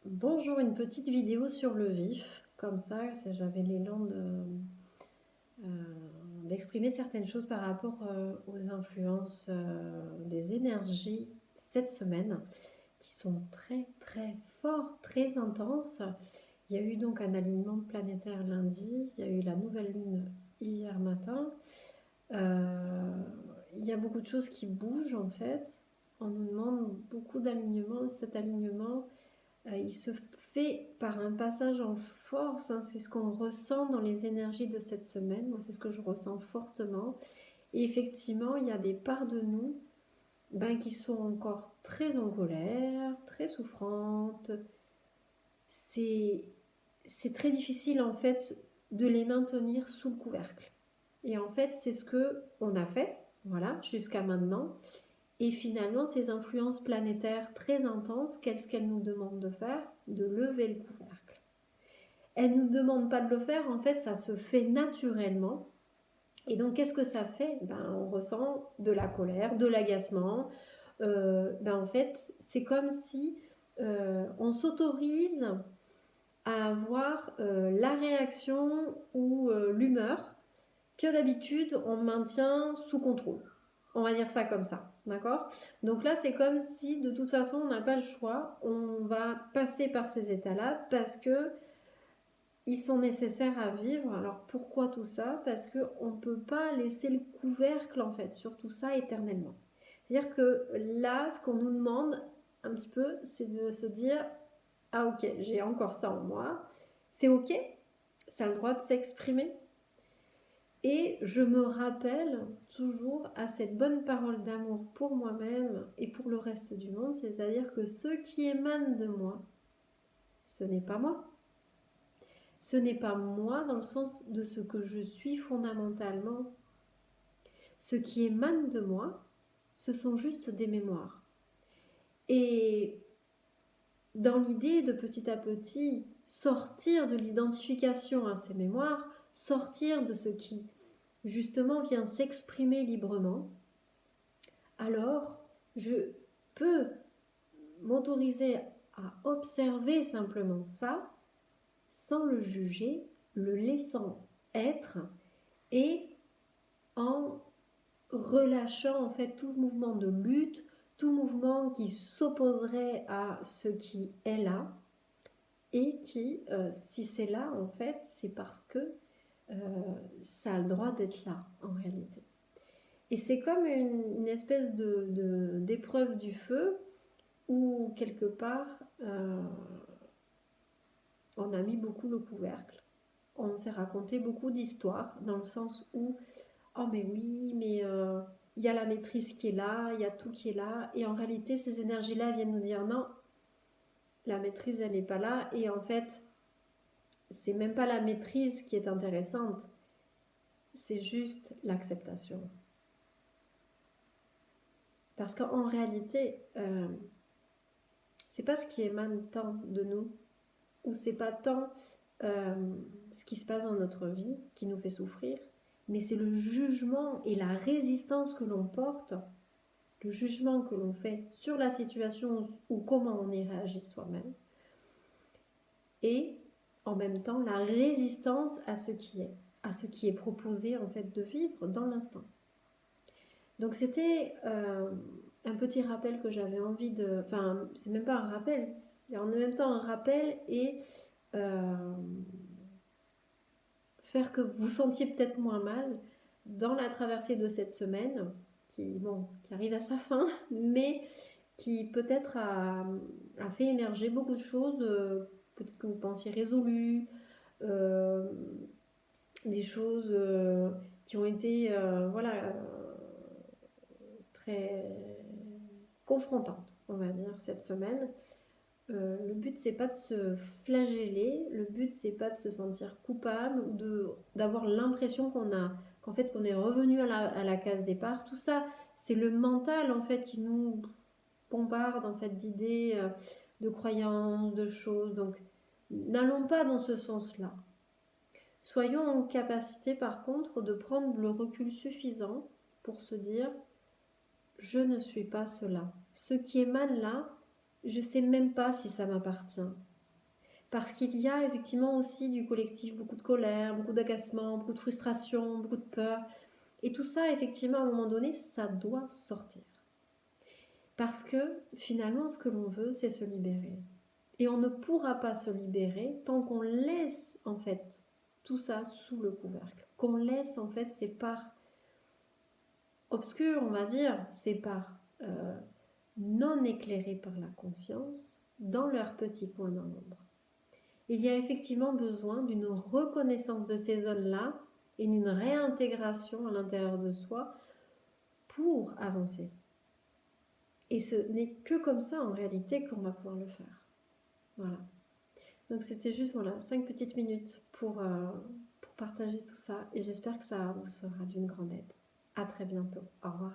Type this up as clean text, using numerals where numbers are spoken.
Bonjour, une petite vidéo sur le vif, comme ça, j'avais l'élan d'exprimer certaines choses par rapport aux influences des énergies cette semaine, qui sont très très fortes, très intenses. Il y a eu donc un alignement planétaire lundi, il y a eu la nouvelle lune hier matin. Euh, il y a beaucoup de choses qui bougent en fait. On nous demande beaucoup d'alignement. Cet alignement, il se fait par un passage en force, hein, c'est ce qu'on ressent dans les énergies de cette semaine. Moi, c'est ce que je ressens fortement. Et effectivement, il y a des parts de nous qui sont encore très en colère, très souffrantes. C'est, c'est très difficile en fait de les maintenir sous le couvercle. Et en fait, c'est ce que on a fait, voilà, jusqu'à maintenant. Et finalement, ces influences planétaires très intenses, qu'est-ce qu'elles nous demandent de faire? De lever le couvercle. Elles ne nous demandent pas de le faire, en fait, ça se fait naturellement. Et donc, qu'est-ce que ça fait? On ressent de la colère, de l'agacement. En fait, c'est comme si on s'autorise à avoir la réaction ou l'humeur que d'habitude on maintient sous contrôle. On va dire ça comme ça, d'accord? Donc là, c'est comme si de toute façon, on n'a pas le choix. On va passer par ces états-là parce que ils sont nécessaires à vivre. Alors pourquoi tout ça? Parce qu'on ne peut pas laisser le couvercle en fait sur tout ça éternellement. C'est-à-dire que là, ce qu'on nous demande un petit peu, c'est de se dire, ah ok, j'ai encore ça en moi, c'est ok, ça a le droit de s'exprimer. Et je me rappelle toujours à cette bonne parole d'amour pour moi-même et pour le reste du monde, c'est-à-dire que ce qui émane de moi, ce n'est pas moi. Ce n'est pas moi dans le sens de ce que je suis fondamentalement. Ce qui émane de moi, ce sont juste des mémoires. Et dans l'idée de petit à petit sortir de l'identification à ces mémoires, sortir de ce qui justement vient s'exprimer librement, alors je peux m'autoriser à observer simplement ça sans le juger, le laissant être et en relâchant en fait tout mouvement de lutte, tout mouvement qui s'opposerait à ce qui est là et qui, si c'est là en fait, c'est parce que euh, ça a le droit d'être là en réalité. Et c'est comme une espèce d'épreuve du feu où quelque part on a mis beaucoup le couvercle. On s'est raconté beaucoup d'histoires dans le sens où oh mais oui, mais il y a la maîtrise qui est là, il y a tout qui est là, et en réalité ces énergies-là viennent nous dire non, la maîtrise elle n'est pas là, et en fait c'est même pas la maîtrise qui est intéressante, c'est juste l'acceptation. Parce qu'en réalité, c'est pas ce qui émane tant de nous, ou c'est pas tant euh, ce qui se passe dans notre vie qui nous fait souffrir, mais c'est le jugement et la résistance que l'on porte, le jugement que l'on fait sur la situation ou comment on y réagit soi-même, et en même temps la résistance à ce qui est proposé en fait de vivre dans l'instant. Donc c'était un petit rappel que j'avais envie de, enfin c'est même pas un rappel, c'est en même temps un rappel et euh, faire que vous sentiez peut-être moins mal dans la traversée de cette semaine qui arrive à sa fin, mais qui peut-être a fait émerger beaucoup de choses, peut-être que vous pensiez résolues, euh, des choses qui ont été voilà, très confrontantes, on va dire, cette semaine. Le but c'est pas de se flageller, le but c'est pas de se sentir coupable ou d'avoir l'impression qu'en fait qu'on est revenu à la case départ. Tout ça, c'est le mental en fait qui nous bombarde en fait d'idées, de croyances, de choses. Donc n'allons pas dans ce sens-là. Soyons en capacité par contre de prendre le recul suffisant pour se dire je ne suis pas cela. Ce qui émane là, je ne sais même pas si ça m'appartient. Parce qu'il y a effectivement aussi du collectif beaucoup de colère, beaucoup d'agacement, beaucoup de frustration, beaucoup de peur. Et tout ça, effectivement, à un moment donné, ça doit sortir. Parce que finalement, ce que l'on veut, c'est se libérer. Et on ne pourra pas se libérer tant qu'on laisse en fait tout ça sous le couvercle. Qu'on laisse en fait ces parts obscures, on va dire, ces parts non éclairées par la conscience dans leur petit coin dans l'ombre. Il y a effectivement besoin d'une reconnaissance de ces zones-là et d'une réintégration à l'intérieur de soi pour avancer. Et ce n'est que comme ça en réalité qu'on va pouvoir le faire. Voilà. Donc c'était juste voilà 5 petites minutes pour partager tout ça et j'espère que ça vous sera d'une grande aide. À très bientôt. Au revoir.